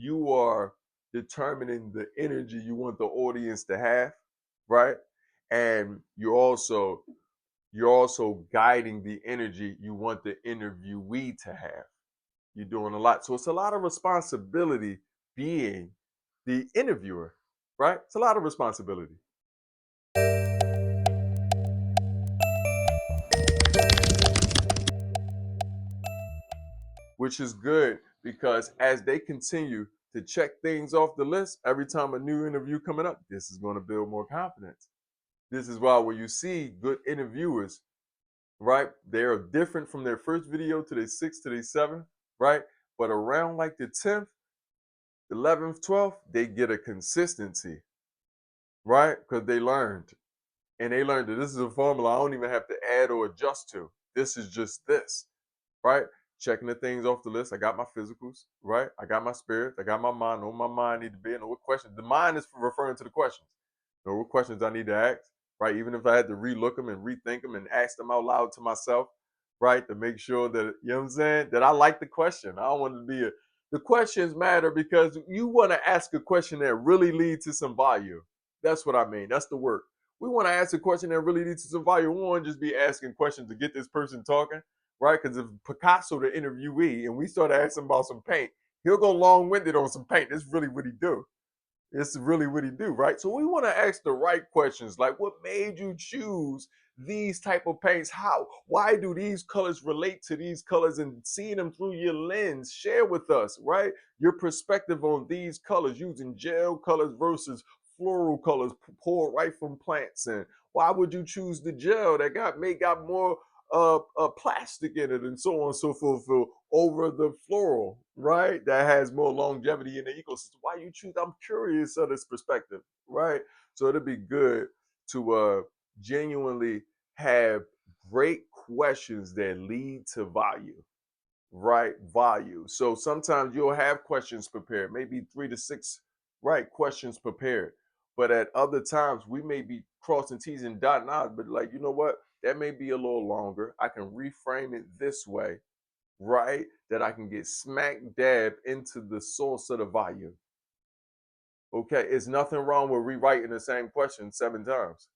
you are determining the energy you want the audience to have, right? And you're also guiding the energy you want the interviewee to have. You're doing a lot. So it's a lot of responsibility being the interviewer, right? It's a lot of responsibility. Which is good because as they continue to check things off the list, every time a new interview coming up, this is going to build more confidence. This is why when you see good interviewers, right, they are different from their first video to their sixth to their seventh, right? But around like the 10th, 11th, 12th, they get a consistency, right? Because they learned. And they learned that this is a formula I don't even have to add or adjust to. This is just this, right? Checking the things off the list. I got my physicals, right? I got my spirit. I got my mind. Know my mind need to be. Know what questions. The mind is for referring to the questions. Know what questions I need to ask, right? Even if I had to relook them and rethink them and ask them out loud to myself, right? To make sure that, you know what I'm saying, that I like the question. I don't want to be the questions matter because you want to ask a question that really leads to some value. That's what I mean. That's the work. We want to ask a question that really leads to some value. We want to just be asking questions to get this person talking, right? Because if Picasso, the interviewee, and we start asking about some paint, he'll go long-winded on some paint. That's really what he do. It's really what he do, right? So we want to ask the right questions, like what made you choose these type of paints? Why do these colors relate to these colors? And seeing them through your lens, share with us, right? Your perspective on these colors, using gel colors versus floral colors pulled right from plants. And why would you choose the gel that got more plastic in it and so on and so forth over the floral, right? That has more longevity in the ecosystem. Why you choose? I'm curious of this perspective, right? So it'd be good to genuinely have great questions that lead to value, right? Value. So sometimes you'll have questions prepared, maybe 3 to 6, right? Questions prepared. But at other times, we may be crossing T's and dotting I's, but like, you know what? That may be a little longer. I can reframe it this way, right? That I can get smack dab into the source of the value. Okay, it's nothing wrong with rewriting the same question 7 times.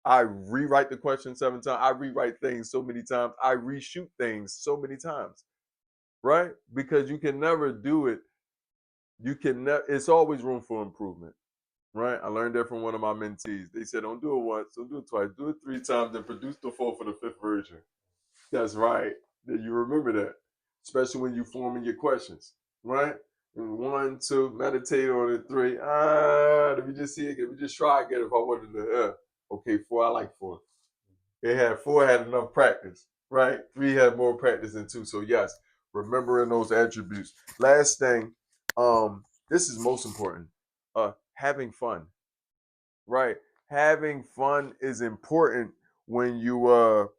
I rewrite the question 7 times. I rewrite things so many times. I reshoot things so many times, right? Because you can never do it. You can never. It's always room for improvement, right? I learned that from one of my mentees. They said, "Don't do it once, don't do it twice, do it 3 times, then produce the fourth or the fifth version." That's right. That you remember that, especially when you forming your questions, right? And 1, 2, meditate on it. 3, let me just see it. Let me just try again if I wanted to. Okay, 4, I like 4. They had 4 had enough practice, right? 3 had more practice than 2. So yes, remembering those attributes. Last thing, this is most important. Having fun, right? Having fun is important when you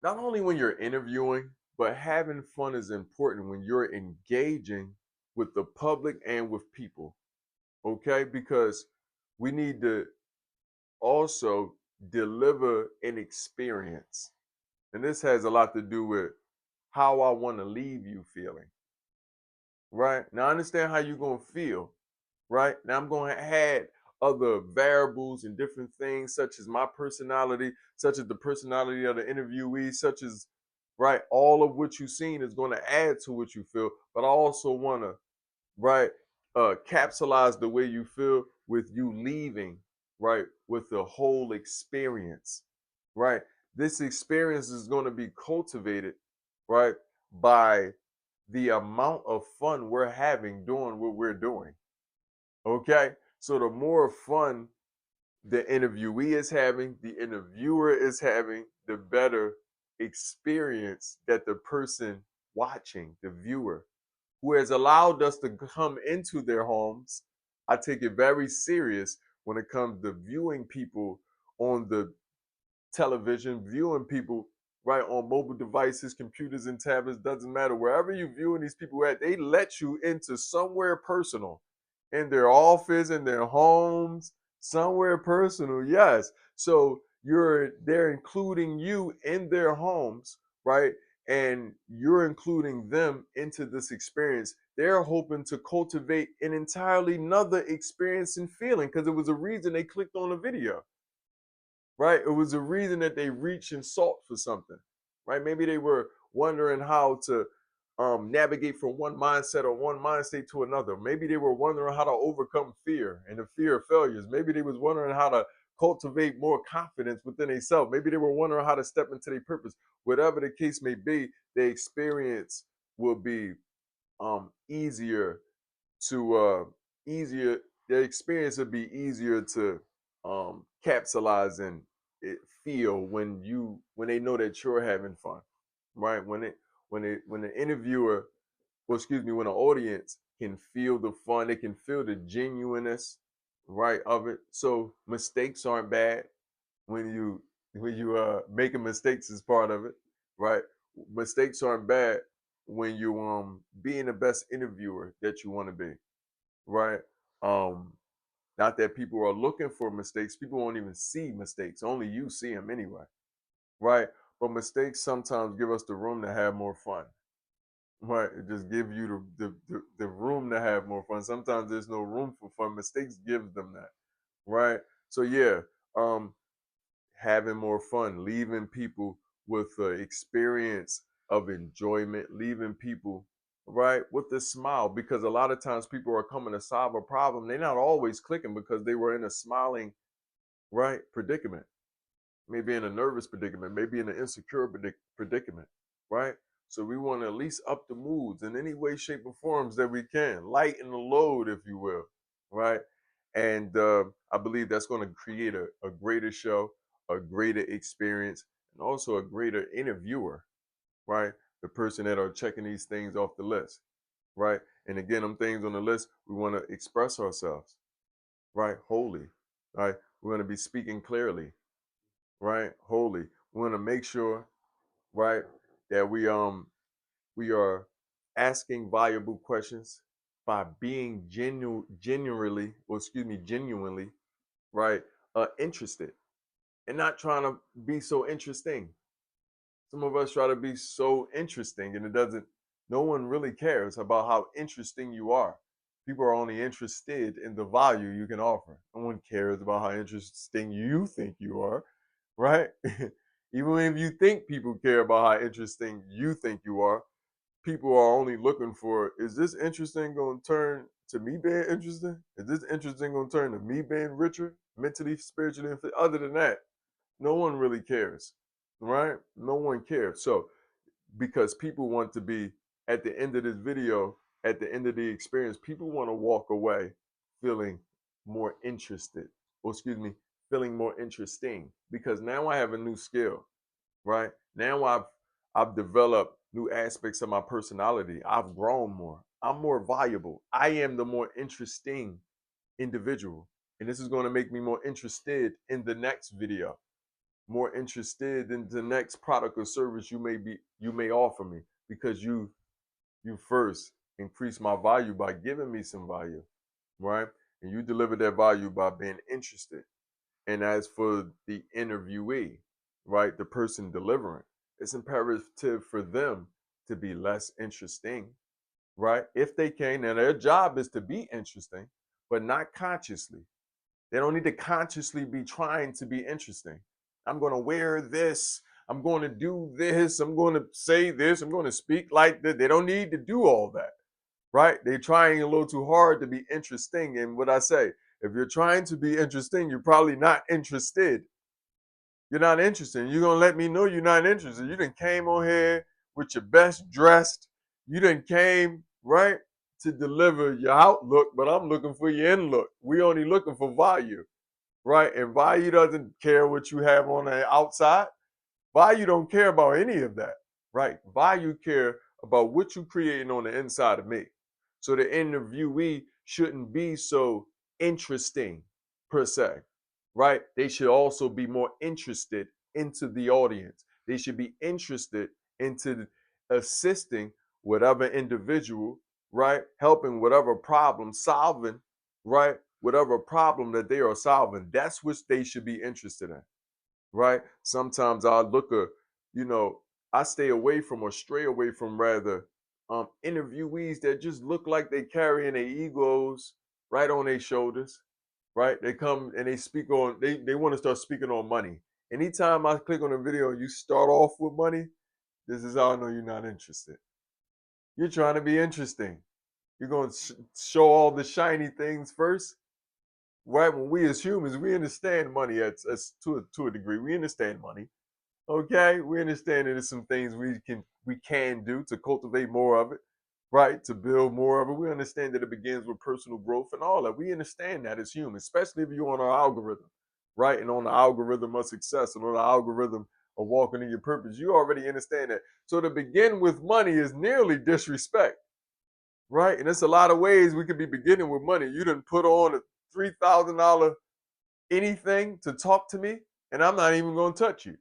not only when you're interviewing, but having fun is important when you're engaging with the public and with people. Okay, because we need to also deliver an experience. And this has a lot to do with how I want to leave you feeling, right? Now, I understand how you're going to feel, right? Now, I'm going to add other variables and different things, such as my personality, such as the personality of the interviewee, such as, right, all of what you've seen is going to add to what you feel. But I also want to, right, capsulize the way you feel with you leaving, right, with the whole experience, right? This experience is going to be cultivated, right, by the amount of fun we're having doing what we're doing. Okay. So the more fun the interviewee is having, the interviewer is having, the better experience that the person watching, the viewer, who has allowed us to come into their homes. I take it very serious when it comes to viewing people on the television, viewing people right on mobile devices, computers, and tablets. Doesn't matter. Wherever you're viewing these people at, they let you into somewhere personal, in their office, in their homes, somewhere personal. Yes. So they're including you in their homes, right? and you're including them into this experience, they're hoping to cultivate an entirely another experience and feeling because it was a reason they clicked on the video, right? It was a reason that they reached and sought for something, right? Maybe they were wondering how to navigate from one mindset or one mind state to another. Maybe they were wondering how to overcome fear and the fear of failures. Maybe they was wondering how to cultivate more confidence within themselves. Maybe they were wondering how to step into their purpose. Whatever the case may be, the experience will be easier to easier their experience would be easier to capitalize and it feel when they know that you're having fun, right? When the interviewer, well, excuse me, when the audience can feel the fun, they can feel the genuineness, right, of it. So mistakes aren't bad when you making mistakes is part of it, right? Mistakes aren't bad when you being the best interviewer that you want to be, right? Um, Not that people are looking for mistakes. People won't even see mistakes. Only you see them anyway, right? But mistakes sometimes give us the room to have more fun, right? It just give you the room to have more fun. Sometimes there's no room for fun. Mistakes gives them that, right? So yeah, um, having more fun, leaving people with the experience of enjoyment, leaving people right with a smile, because a lot of times people are coming to solve a problem. They're not always clicking because they were in a smiling right predicament, maybe in a nervous predicament, maybe in an insecure predicament, right? So we want to at least up the moods in any way, shape, or forms that we can, lighten the load, if you will, right? And I believe that's going to create a greater show, a greater experience, and also a greater interviewer, right? The person that are checking these things off the list, right? And again, them things on the list, we want to express ourselves, right? Wholly, right? We're going to be speaking clearly, right? Holy. We want to make sure, right, that we are asking valuable questions by being genuinely, right, interested, and not trying to be so interesting. Some of us try to be so interesting, and it doesn't. No one really cares about how interesting you are. People are only interested in the value you can offer. No one cares about how interesting you think you are, right? Even if you think people care about how interesting you think you are, people are only looking for, is this interesting going to turn to me being interesting? Is this interesting going to turn to me being richer, mentally, spiritually, and other than that, no one really cares, right? No one cares. So because people want to be at the end of this video, at the end of the experience, people want to walk away feeling more interested, or excuse me, feeling more interesting, because now I have a new skill, right? Now I've developed new aspects of my personality. I've grown more. I'm more valuable. I am the more interesting individual. And this is going to make me more interested in the next video, more interested in the next product or service you may offer me, because you first increase my value by giving me some value, right? And you deliver that value by being interested. And as for the interviewee, right, the person delivering, it's imperative for them to be less interesting, right? If they can, and their job is to be interesting, but not consciously. They don't need to consciously be trying to be interesting. I'm going to wear this. I'm going to do this. I'm going to say this. I'm going to speak like this. They don't need to do all that, right? They're trying a little too hard to be interesting. And what I say, if you're trying to be interesting, you're probably not interested. You're not interested. You're gonna let me know you're not interested. You done came on here with your best dressed. You done came right to deliver your outlook, but I'm looking for your in look. We only looking for value, right? And value doesn't care what you have on the outside. Value don't care about any of that, right? Value care about what you creating on the inside of me. So the interviewee shouldn't be so interesting per se, right? They should also be more interested into the audience. They should be interested into assisting whatever individual, right? Helping whatever problem, solving, right? Whatever problem that they are solving. That's what they should be interested in, right? Sometimes I'll look at, you know, I stay away from, or stray away from rather, interviewees that just look like they carrying their egos right on their shoulders, right? They come and they speak on, they want to start speaking on money. Anytime I click on a video and you start off with money, this is how I know you're not interested. You're trying to be interesting. You're going to show all the shiny things first, right? When we as humans, we understand money to a degree. We understand money. Okay, we understand that there's some things we can do to cultivate more of it, right? To build more of it. We understand that it begins with personal growth and all that. We understand that as humans, especially if you're on our algorithm, right? And on the algorithm of success and on the algorithm of walking in your purpose, you already understand that. So to begin with money is nearly disrespect, right? And there's a lot of ways we could be beginning with money. You didn't put on a $3,000 anything to talk to me, and I'm not even going to touch you,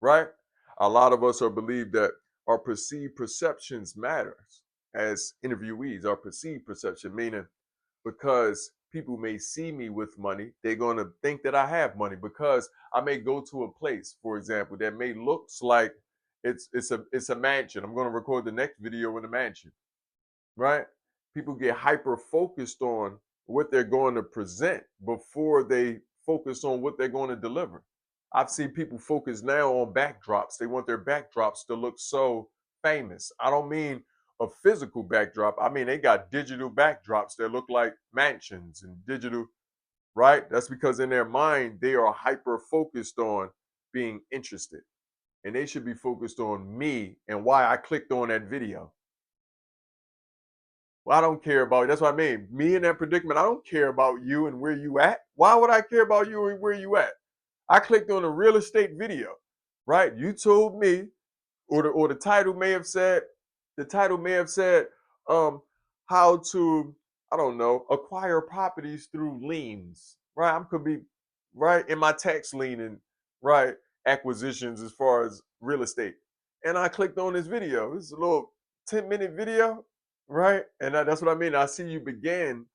right? A lot of us are believed that our perceived perceptions matters as interviewees. Our perceived perception, meaning because people may see me with money, they're going to think that I have money because I may go to a place, for example, that may looks like it's a mansion. I'm going to record the next video in a mansion, right? People get hyper focused on what they're going to present before they focus on what they're going to deliver. I've seen people focus now on backdrops. They want their backdrops to look so famous. I don't mean a physical backdrop. I mean they got digital backdrops that look like mansions and digital, right? That's because in their mind they are hyper focused on being interested. And they should be focused on me and why I clicked on that video. Well, I don't care about, that's what I mean. Me in that predicament, I don't care about you and where you at. Why would I care about you and where you at? I clicked on a real estate video, right? You told me, or the title may have said, the title may have said, how to, I don't know, acquire properties through liens, right? I'm could be right in my tax lien and right acquisitions as far as real estate. And I clicked on this video. This is a little 10-minute video, right? And that's what I mean. I see you began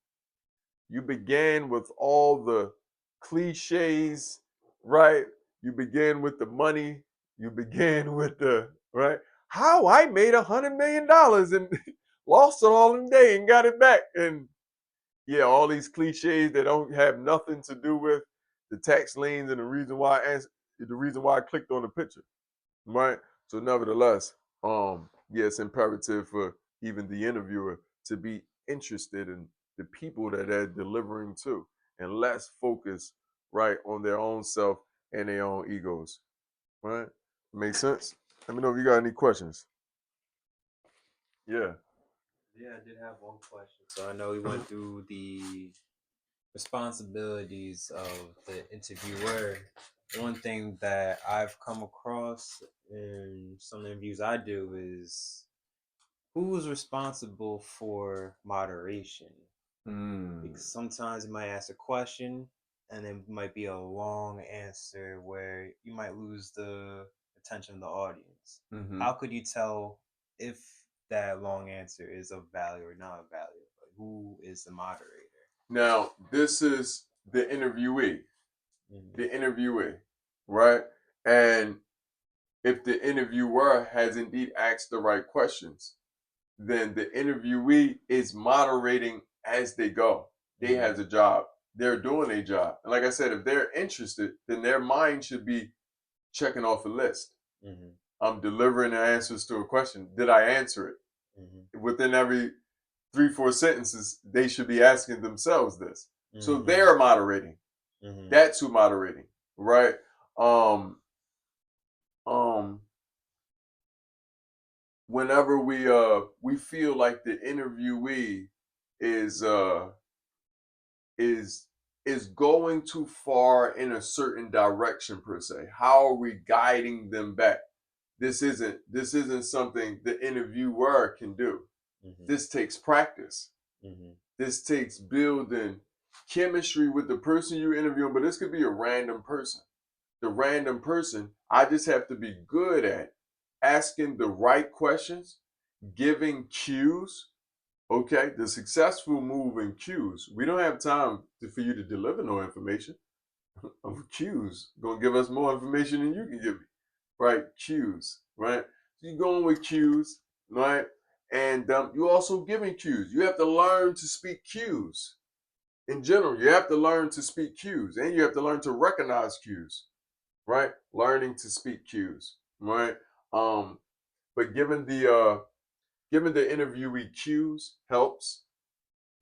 with all the cliches, right? You begin with the money. You begin with the right. How I made $100 million and lost it all in a day and got it back. And yeah, all these cliches that don't have nothing to do with the tax liens and the reason why I clicked on the picture, right? So nevertheless, yeah, it's imperative for even the interviewer to be interested in the people that they're delivering to and less focus right on their own self and their own egos, right? Make sense? Let me know if you got any questions. Yeah. Yeah, I did have one question. So I know we went through the responsibilities of the interviewer. One thing that I've come across in some interviews I do is who's responsible for moderation? Because sometimes you might ask a question and it might be a long answer where you might lose the attention of the audience. Mm-hmm. How could you tell if that long answer is of value or not of value? Like, who is the moderator? Now, this is the interviewee, Mm-hmm. the interviewee, right? And if the interviewer has indeed asked the right questions, then the interviewee is moderating as they go. They has a job. They're doing a job. And like I said, if they're interested, then their mind should be checking off a list. Mm-hmm. I'm delivering the answers to a question. Did I answer it? Mm-hmm. Within every 3-4 sentences, they should be asking themselves this. So Mm-hmm. they're moderating. Mm-hmm. That's who moderating, right? Um, um, Whenever we feel like the interviewee is is is going too far in a certain direction per se, how are we guiding them back? This isn't something the interviewer can do. Mm-hmm. This takes practice. Mm-hmm. This takes building chemistry with the person you're interviewing, but this could be a random person. The random person, I just have to be good at asking the right questions, giving cues. Okay, the successful move in cues. We don't have time for you to deliver no information. Cues gonna give us more information than you can give me. right? Cues, right? So you're going with cues, right? And you're also giving cues. You have to learn to speak cues. In general, you have to learn to speak cues, and you have to learn to recognize cues, right? Learning to speak cues, right? Um, but given the interviewee cues helps,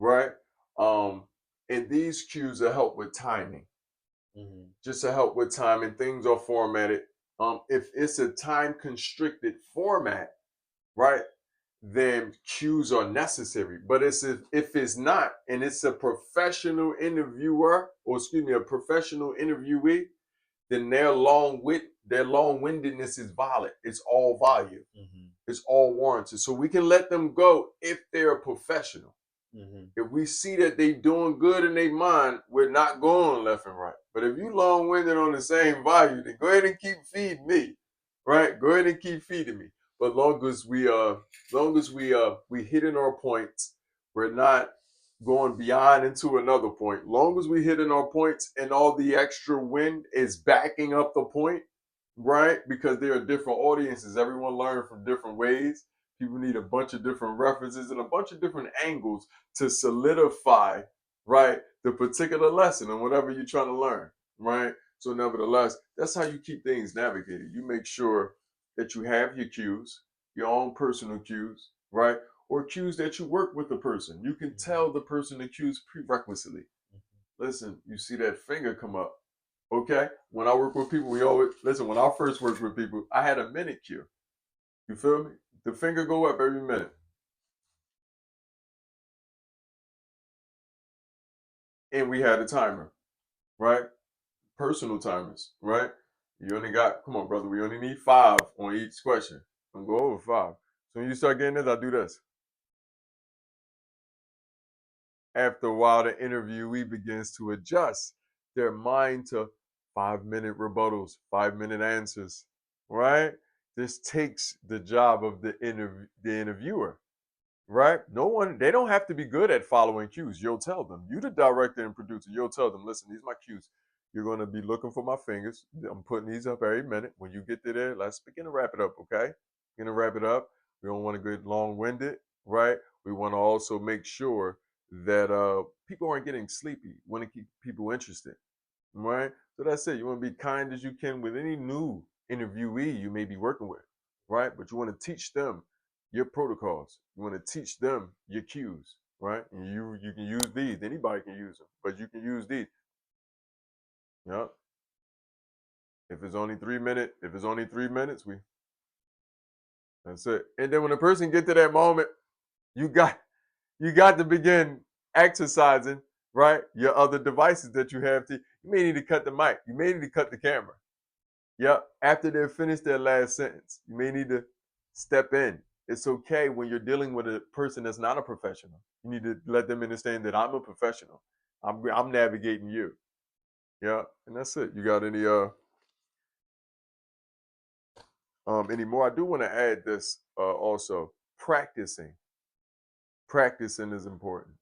right? Um, and these cues will help with timing, Mm-hmm. just to help with timing. Things are formatted. If it's a time constricted format, right, then cues are necessary. But if it's not, and it's a professional interviewer, or excuse me, a professional interviewee, then their long-windedness is valid. It's all value. Mm-hmm. It's all warranted. So we can let them go if they're a professional. Mm-hmm. If we see that they doing good in their mind, we're not going left and right. But if you long-winded on the same value, then go ahead and keep feeding me, right? Go ahead and keep feeding me. But long as we hitting our points, we're not going beyond into another point. Long as we hitting our points and all the extra wind is backing up the point, right? Because there are different audiences. Everyone learns from different ways. People need a bunch of different references and a bunch of different angles to solidify, right, the particular lesson and whatever you're trying to learn, right? So, nevertheless, that's how you keep things navigated. You make sure that you have your cues, your own personal cues, right? Or cues that you work with the person. You can tell the person the cues prerequisitely. Listen, you see that finger come up. Okay? When I work with people, we always listen, when I first worked with people, I had a minute cue. You feel me? The finger go up every minute. And we had a timer, right? Personal timers, right? You only got, come on, brother, we only need 5 on each question. Don't go over 5. So when you start getting this, I do this. After a while, the interviewee begins to adjust their mind to 5-minute rebuttals, 5-minute answers, right? This takes the job of the interviewer, right? No one, they don't have to be good at following cues. You'll tell them. You, the director and producer, you'll tell them, listen, these are my cues. You're going to be looking for my fingers. I'm putting these up every minute. When you get to there, let's begin to wrap it up, okay? Begin to wrap it up. We don't want to get long-winded, right? We want to also make sure that people aren't getting sleepy. We want to keep people interested, right? So that's it. You want to be kind as you can with any new interviewee you may be working with, right? But you want to teach them your protocols. You want to teach them your cues, right? And you can use these. Anybody can use them, but you can use these. Yep. If it's only 3 minutes, we that's it. And then when the person get to that moment, you got you got to begin exercising, right? Your other devices that you have to. You may need to cut the mic. You may need to cut the camera. Yep. After they've finished their last sentence, you may need to step in. It's okay when you're dealing with a person that's not a professional. You need to let them understand that I'm a professional. I'm navigating you. Yeah, and that's it. You got any more? I do want to add this also. Practicing is important,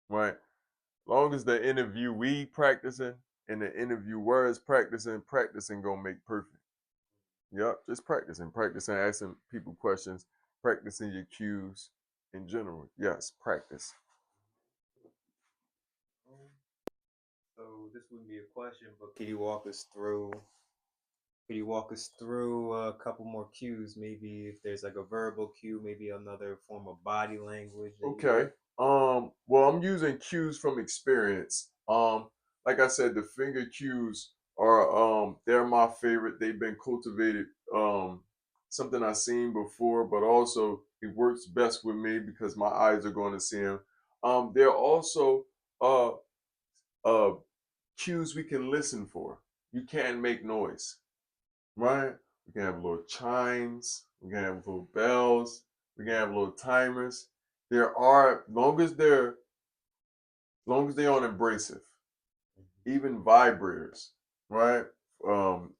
right? Long as the interviewee practicing and the interviewer is practicing, practicing gonna make perfect. Yep, just practicing, asking people questions, practicing your cues in general. Yes, practice. So this wouldn't be a question, but could you walk us through? Could you walk us through a couple more cues? Maybe if there's like a verbal cue, maybe another form of body language that you Okay. like. Well, I'm using cues from experience. Like I said, the finger cues are they're my favorite. They've been cultivated. Something I've seen before, but also it works best with me because my eyes are going to see them. There are also uh uh cues we can listen for. You can make noise, right? We can have little chimes, we can have little bells, we can have little timers. There are, long as they aren't abrasive, even vibrators, right? Um,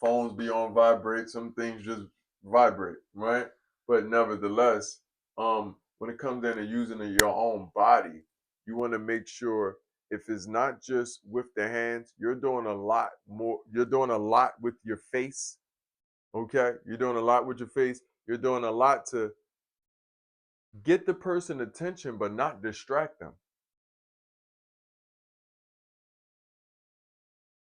Phones be on vibrate, some things just vibrate, right? But nevertheless, when it comes down to using your own body, you want to make sure if it's not just with the hands, you're doing a lot more, you're doing a lot with your face, Okay, you're doing a lot with your face. You're doing a lot to get the person attention, but not distract them.